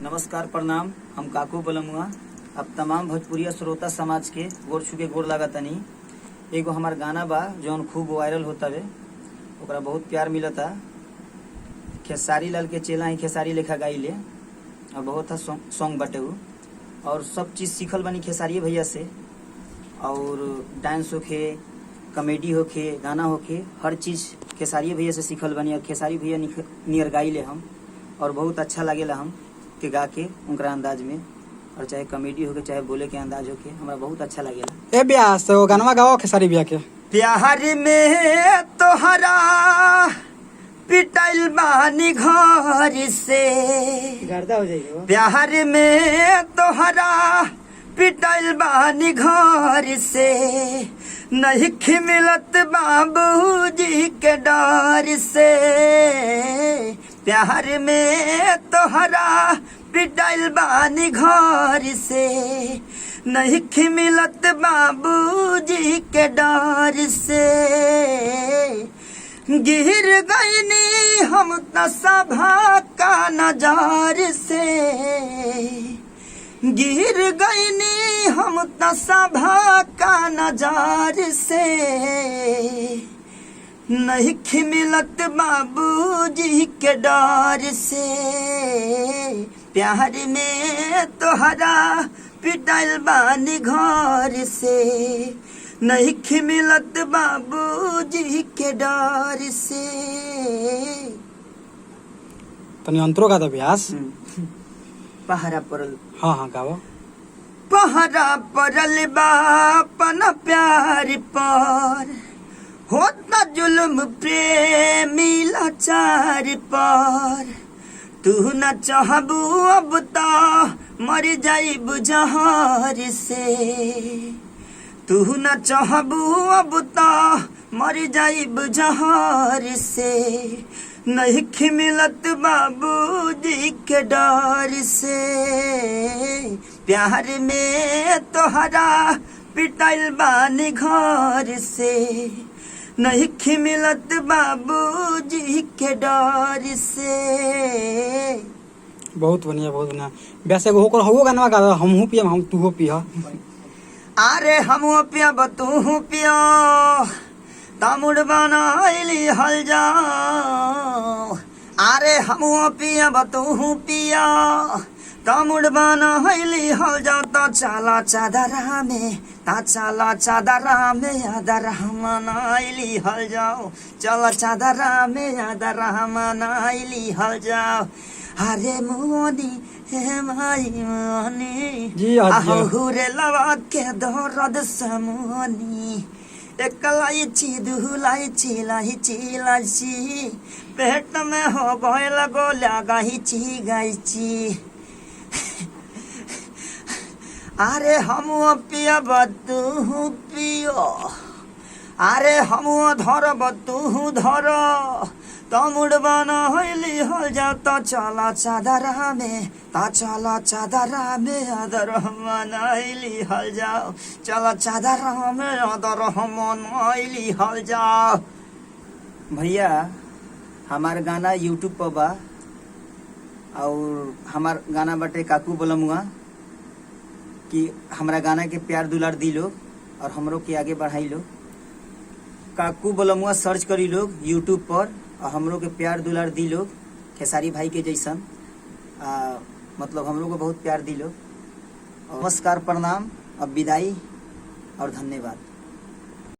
नमस्कार प्रणाम। हम काकू बलमुआ अब तमाम भोजपुरिया श्रोता समाज के गोर छू के गोर लागतनी। एगो हमार गाना बा जौन खूब वायरल होता वे, ओकरा बहुत प्यार मिलता। खेसारी लाल के चेला ही खेसारी लेखा गाइले और बहुत सॉन्ग बटे उ, और सब चीज़ सीखल बनी खेसारी भैया से। और डांस होखे, कॉमेडी होखे, गाना होखे, हर चीज़ खेसारी भैया से सीखल बनी। और खेसारी भैया नियर गाइले हम, और बहुत अच्छा लगेला हम के गा के उनका अंदाज में, और चाहे कॉमेडी होके चाहे बोले के अंदाज होके, हमरा बहुत अच्छा लगेला। ए ब्यास तो गानवा गाओ खेसारी भैया के। प्यार में तोहरा पिटाइल बानी घर से, गर्दा हो जाएगी। प्यार में तोहरा पिटाइल बानी घर से, नहीं मिलत बाबूजी के डर से। प्यार में तोहरा पिटाइल बानी घर से, नहीं मिलत बाबूजी के डर से। गिर गईनी हम त सभा का नजार से, गिर गईनी हम त सभा का नजार से। नहीं मिलत बाबूजी के डर से, प्यार में तोहरा पिटाइल बानी घर से, नहीं मिलत बाबूजी के डर से। तनी अंतरो गा दो ब्यास। पहरा पड़ल। हाँ हाँ गाओ। पहरा पड़ल बापन प्यार पर, होता जुल्म प्रेमी लाचार पर। तू न चाहबू अब तो मर जाइब जहार से, तू न चाहबू अब तो मर जाइब जहार से। नहीं मिलत बाबूजी के डर से, प्यार में तोहरा पिटाइल बानी घर से, नहीं मिलत बाबूजी के डर से। बहुत बढ़िया बहुत बढ़िया। वैसे होकर हो गानवा गा दो, हमहू पिया हम तू पिया। अरे हमहू पिया तू पिया, तामुड़ बनाइली हल जाओ। अरे हमहू पिया तू पिया, तामुड़ बनाइली हल जाओ। तो चला चादरा में, ता चला चादरा में यादरा मनाइली हल जाओ। चला चादरा में यादरा मनाइली हल जाओ। अरे मोनी हे माई मोनी, अहुरे लवा के दर्द समोनी। एकलाइची दुलाइची लाइची लाइची, पेट में हो गइल गोल्या गाइची गाइची। अरे हम पियब तू पियो, अरे हम धरब तू धर। तमुड़ बनइली हल जाओ। तो चला चादरा में, ता चला चादरा में अदर मनाइली हल जाओ। चला चादरा में अदर मनाइली हल जाओ। भैया हमार गाना यूट्यूब पर बा, और हमार गाना बटे काकू बलमुआ, कि हमरा गाना के प्यार दुलार दी लोग और हमरो के आगे बढ़ाई लोग। काकू बलमुआ सर्च करी लोग यूट्यूब पर, और हमरो के प्यार दुलार दी लोग खेसारी भाई के जैसन। मतलब हमरो को बहुत प्यार दी लोग। नमस्कार प्रणाम, अब विदाई और धन्यवाद।